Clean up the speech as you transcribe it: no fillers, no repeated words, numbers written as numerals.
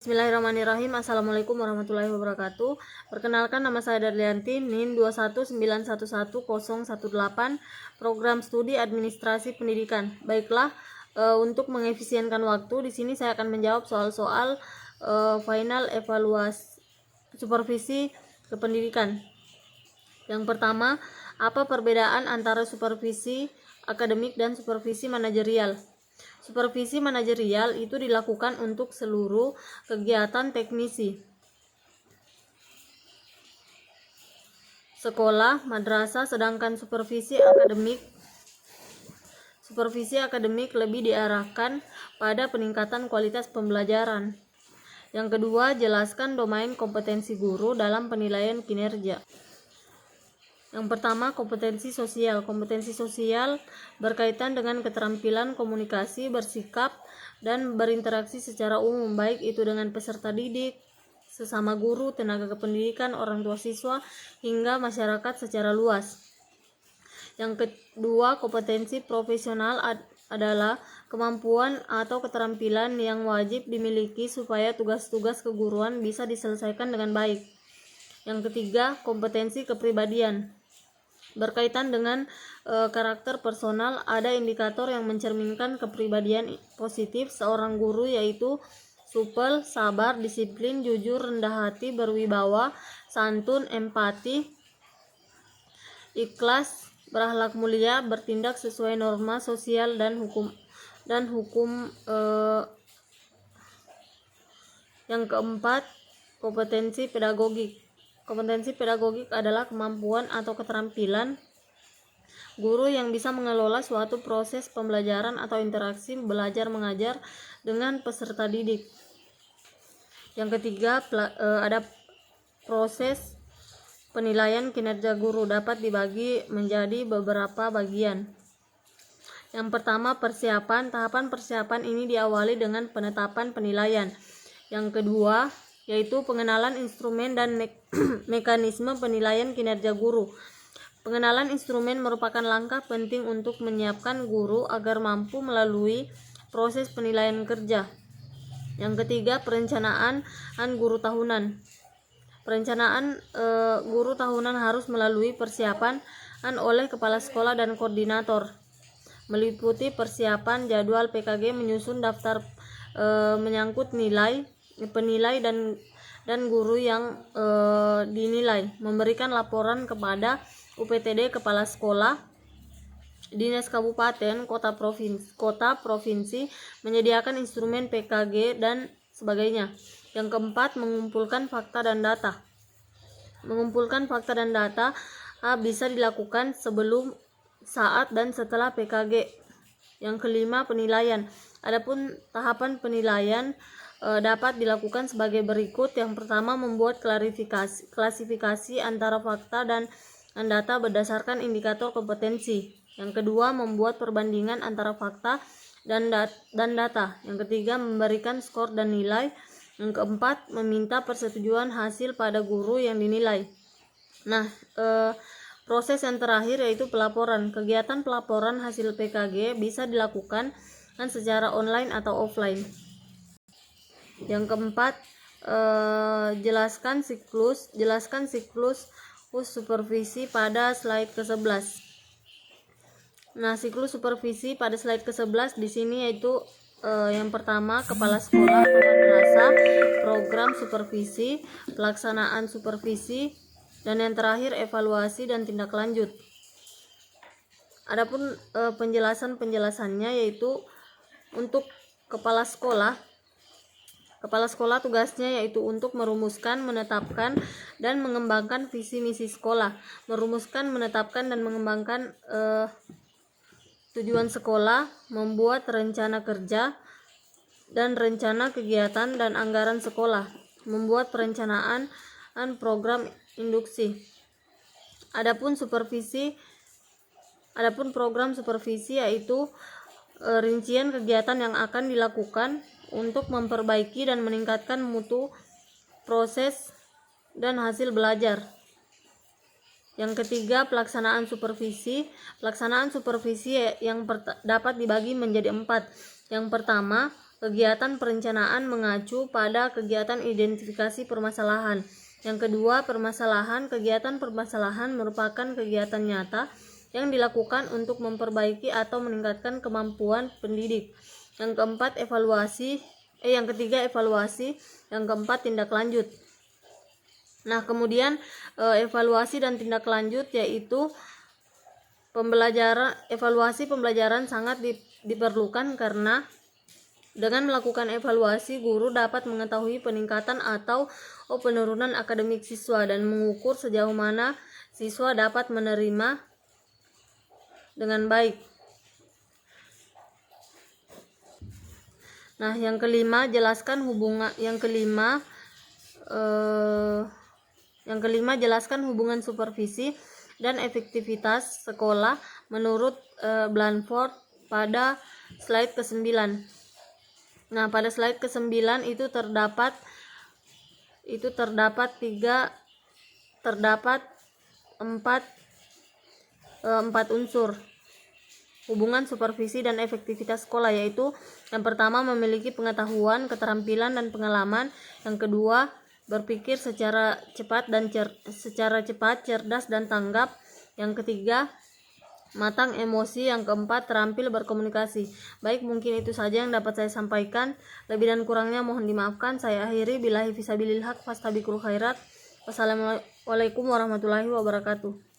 Bismillahirrahmanirrahim. Assalamualaikum warahmatullahi wabarakatuh. Perkenalkan, nama saya Darlianti, NIM 219111018, Program Studi Administrasi Pendidikan. Baiklah, untuk mengefisienkan waktu, di sini saya akan menjawab soal-soal final evaluasi supervisi kependidikan. Yang pertama, apa perbedaan antara supervisi akademik dan supervisi manajerial? Supervisi manajerial itu dilakukan untuk seluruh kegiatan teknisi sekolah, madrasah, sedangkan supervisi akademik lebih diarahkan pada peningkatan kualitas pembelajaran. Yang kedua, jelaskan domain kompetensi guru dalam penilaian kinerja. Yang pertama, kompetensi sosial. Kompetensi sosial berkaitan dengan keterampilan komunikasi, bersikap, dan berinteraksi secara umum, baik itu dengan peserta didik, sesama guru, tenaga kependidikan, orang tua siswa, hingga masyarakat secara luas. Yang kedua, kompetensi profesional adalah kemampuan atau keterampilan yang wajib dimiliki supaya tugas-tugas keguruan bisa diselesaikan dengan baik. Yang ketiga, kompetensi kepribadian. Berkaitan dengan karakter personal, ada indikator yang mencerminkan kepribadian positif seorang guru, yaitu supel, sabar, disiplin, jujur, rendah hati, berwibawa, santun, empati, ikhlas, berakhlak mulia, bertindak sesuai norma sosial dan hukum. Yang keempat, kompetensi pedagogik. Kompetensi pedagogik adalah kemampuan atau keterampilan guru yang bisa mengelola suatu proses pembelajaran atau interaksi belajar mengajar dengan peserta didik. Yang ketiga, ada proses penilaian kinerja guru, dapat dibagi menjadi beberapa bagian. Yang pertama, persiapan. Tahapan persiapan ini diawali dengan penetapan penilaian. Yang kedua, yaitu pengenalan instrumen dan mekanisme penilaian kinerja guru. Pengenalan instrumen merupakan langkah penting untuk menyiapkan guru agar mampu melalui proses penilaian kerja. Yang ketiga, perencanaan guru tahunan. Perencanaan guru tahunan harus melalui persiapan oleh kepala sekolah dan koordinator, meliputi persiapan jadwal PKG, menyusun daftar menyangkut nilai, penilai dan guru yang dinilai, memberikan laporan kepada UPTD, kepala sekolah, dinas kabupaten, kota provinsi, menyediakan instrumen PKG dan sebagainya. Yang keempat, mengumpulkan fakta dan data. Mengumpulkan fakta dan data bisa dilakukan sebelum, saat, dan setelah PKG. Yang kelima, penilaian. Adapun tahapan penilaian dapat dilakukan sebagai berikut. Yang pertama, membuat klasifikasi antara fakta dan data berdasarkan indikator kompetensi. Yang kedua, membuat perbandingan antara fakta dan data. Yang ketiga, memberikan skor dan nilai. Yang keempat, meminta persetujuan hasil pada guru yang dinilai. Nah, proses yang terakhir yaitu pelaporan. Kegiatan pelaporan hasil PKG bisa dilakukan secara online atau offline. Yang keempat, jelaskan siklus supervisi pada slide ke-11. Nah, siklus supervisi pada slide ke-11 di sini yaitu yang pertama, kepala sekolah atau madrasah, program supervisi, pelaksanaan supervisi, dan yang terakhir evaluasi dan tindak lanjut. Adapun penjelasannya yaitu untuk kepala sekolah tugasnya yaitu untuk merumuskan, menetapkan, dan mengembangkan visi misi sekolah, merumuskan, menetapkan, dan mengembangkan tujuan sekolah, membuat rencana kerja dan rencana kegiatan dan anggaran sekolah, membuat perencanaan program induksi. Adapun program supervisi yaitu rincian kegiatan yang akan dilakukan untuk memperbaiki dan meningkatkan mutu proses dan hasil belajar. Yang ketiga, pelaksanaan supervisi. Pelaksanaan supervisi yang dapat dibagi menjadi 4. Yang pertama, kegiatan perencanaan mengacu pada kegiatan identifikasi permasalahan. Yang kedua, permasalahan. Kegiatan permasalahan merupakan kegiatan nyata yang dilakukan untuk memperbaiki atau meningkatkan kemampuan pendidik. Yang keempat, yang ketiga evaluasi, yang keempat tindak lanjut. Nah, kemudian evaluasi dan tindak lanjut yaitu evaluasi pembelajaran sangat diperlukan karena dengan melakukan evaluasi, guru dapat mengetahui peningkatan atau penurunan akademik siswa dan mengukur sejauh mana siswa dapat menerima dengan baik. Nah, yang kelima, jelaskan jelaskan hubungan supervisi dan efektivitas sekolah menurut Blanford pada slide ke-9. Nah, pada slide ke-9 itu terdapat empat unsur hubungan supervisi dan efektivitas sekolah, yaitu yang pertama memiliki pengetahuan, keterampilan dan pengalaman, yang kedua berpikir secara cepat, cerdas dan tanggap, yang ketiga matang emosi, yang keempat terampil berkomunikasi. Baik, mungkin itu saja yang dapat saya sampaikan. Lebih dan kurangnya mohon dimaafkan. Saya akhiri, billahi fisabilil haq fastabiqul khairat. Wassalamualaikum warahmatullahi wabarakatuh.